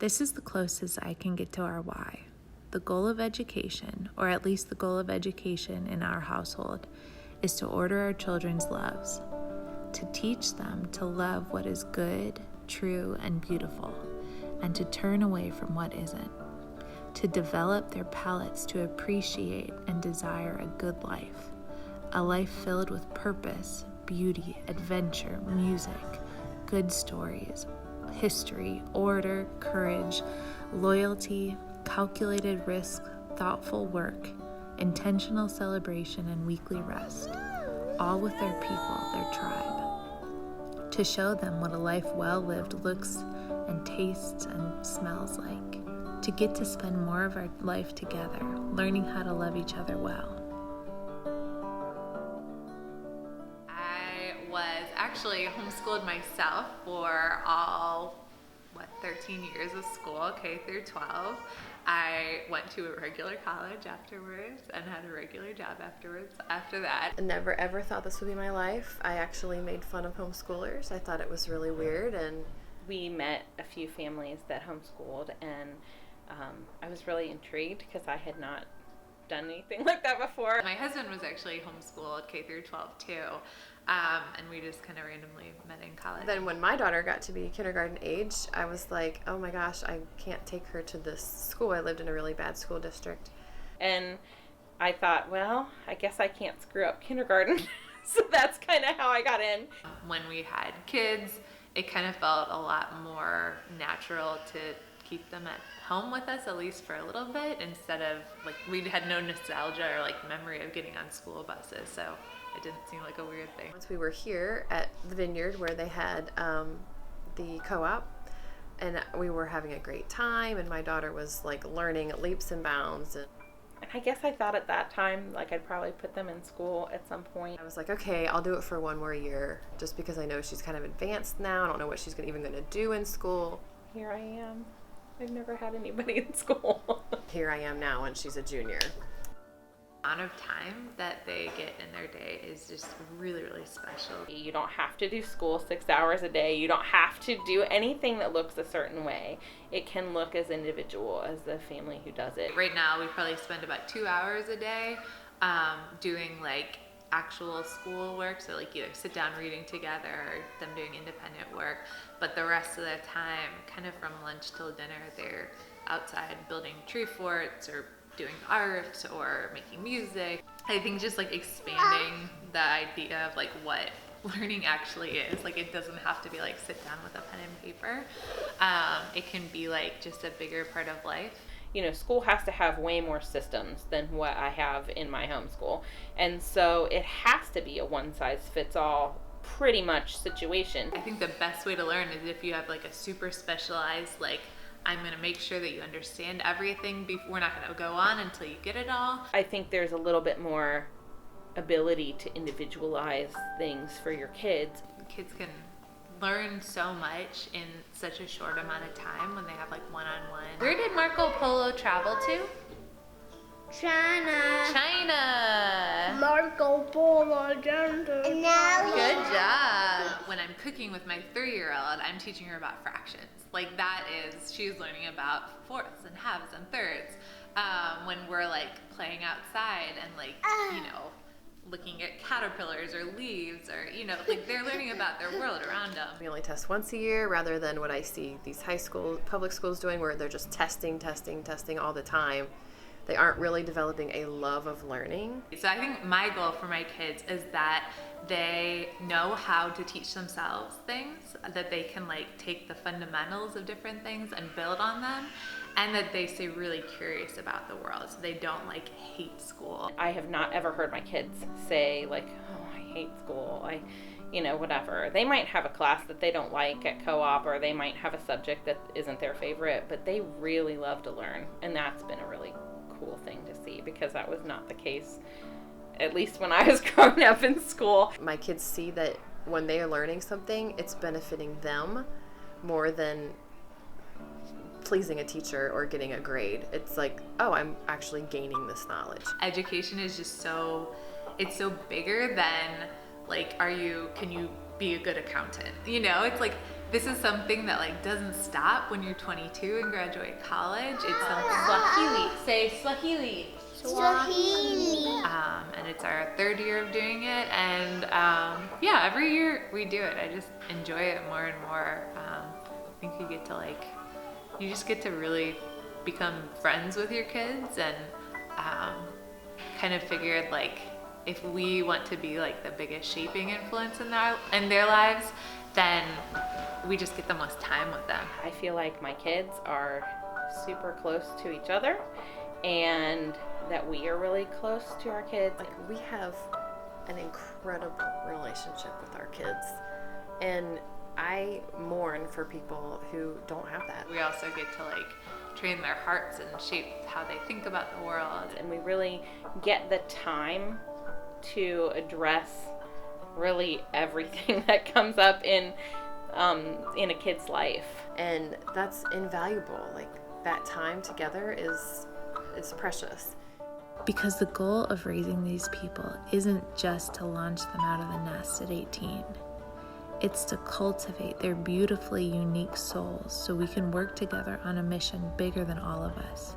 This is the closest I can get to our why. The goal of education, or at least the goal of education in our household, is to order our children's loves, to teach them to love what is good, true, and beautiful, and to turn away from what isn't, to develop their palates to appreciate and desire a good life, a life filled with purpose, beauty, adventure, music, good stories, history, order, courage, loyalty, calculated risk, thoughtful work, intentional celebration, and weekly rest, all with their people, their tribe, to show them what a life well lived looks and tastes and smells like, to get to spend more of our life together, learning how to love each other well. I was actually homeschooled myself for all 13 years of school, K through 12. I went to a regular college afterwards and had a regular job afterwards after that. I never ever thought this would be my life. I actually made fun of homeschoolers. I thought it was really weird, and we met a few families that homeschooled, and I was really intrigued because I had not done anything like that before. My husband was actually homeschooled K through 12 too. And we just kind of randomly met in college. Then when my daughter got to be kindergarten age, I was like, oh my gosh, I can't take her to this school. I lived in a really bad school district. And I thought, well, I guess I can't screw up kindergarten. So that's kind of how I got in. When we had kids, it kind of felt a lot more natural to keep them at home with us, at least for a little bit, instead of, like, we had no nostalgia or, like, memory of getting on school buses. So it didn't seem like a weird thing. Once we were here at the Vineyard where they had the co-op, and we were having a great time, and my daughter was like learning leaps and bounds. And I guess I thought at that time, like, I'd probably put them in school at some point. I was like, okay, I'll do it for one more year, just because I know she's kind of advanced now. I don't know what she's even going to do in school. Here I am. I've never had anybody in school. Here I am now, and she's a junior. The amount of time that they get in their day is just really, really special. You don't have to do school 6 hours a day. You don't have to do anything that looks a certain way. It can look as individual as the family who does it. Right now, we probably spend about 2 hours a day doing like actual school work. So like either sit down reading together or them doing independent work. But the rest of the time, kind of from lunch till dinner, they're outside building tree forts or doing art or making music. I think just like expanding the idea of like what learning actually is. Like, it doesn't have to be like sit down with a pen and paper. It can be like just a bigger part of life. You know, school has to have way more systems than what I have in my homeschool. And so it has to be a one-size-fits-all pretty much situation. I think the best way to learn is if you have like a super specialized, like, I'm going to make sure that you understand everything. We're not going to go on until you get it all. I think there's a little bit more ability to individualize things for your kids. Kids can learn so much in such a short amount of time when they have like one-on-one. Where did Marco Polo travel to? China. Marco Polo. And now Good job. When I'm cooking with my 3-year-old, I'm teaching her about fractions. Like, that is, she's learning about fourths and halves and thirds. When we're like playing outside and like, you know, looking at caterpillars or leaves or, you know, like they're learning about their world around them. We only test once a year rather than what I see these high school, public schools doing, where they're just testing all the time. They aren't really developing a love of learning. So I think my goal for my kids is that they know how to teach themselves things, that they can like take the fundamentals of different things and build on them, and that they stay really curious about the world, so they don't like hate school. I have not ever heard my kids say like, oh, I hate school, you know, whatever. They might have a class that they don't like at co-op, or they might have a subject that isn't their favorite, but they really love to learn, and that's been a really cool thing to see, because that was not the case, at least when I was growing up in school. My kids see that when they are learning something, it's benefiting them more than pleasing a teacher or getting a grade. It's like, oh, I'm actually gaining this knowledge. Education is just so, it's so bigger than like, can you be a good accountant? You know, it's like this is something that like doesn't stop when you're 22 and graduate college. It's something Swahili. Say Swahili. Swahili. And it's our third year of doing it, and yeah, every year we do it. I just enjoy it more and more. I think you just get to really become friends with your kids, and kind of figured like if we want to be like the biggest shaping influence in their lives, then we just get the most time with them. I feel like my kids are super close to each other, and that we are really close to our kids. Like, we have an incredible relationship with our kids, and I mourn for people who don't have that. We also get to like train their hearts and shape how they think about the world. And we really get the time to address really everything that comes up in a kid's life. And that's invaluable. Like, that time together is precious. Because the goal of raising these people isn't just to launch them out of the nest at 18. It's to cultivate their beautifully unique souls so we can work together on a mission bigger than all of us.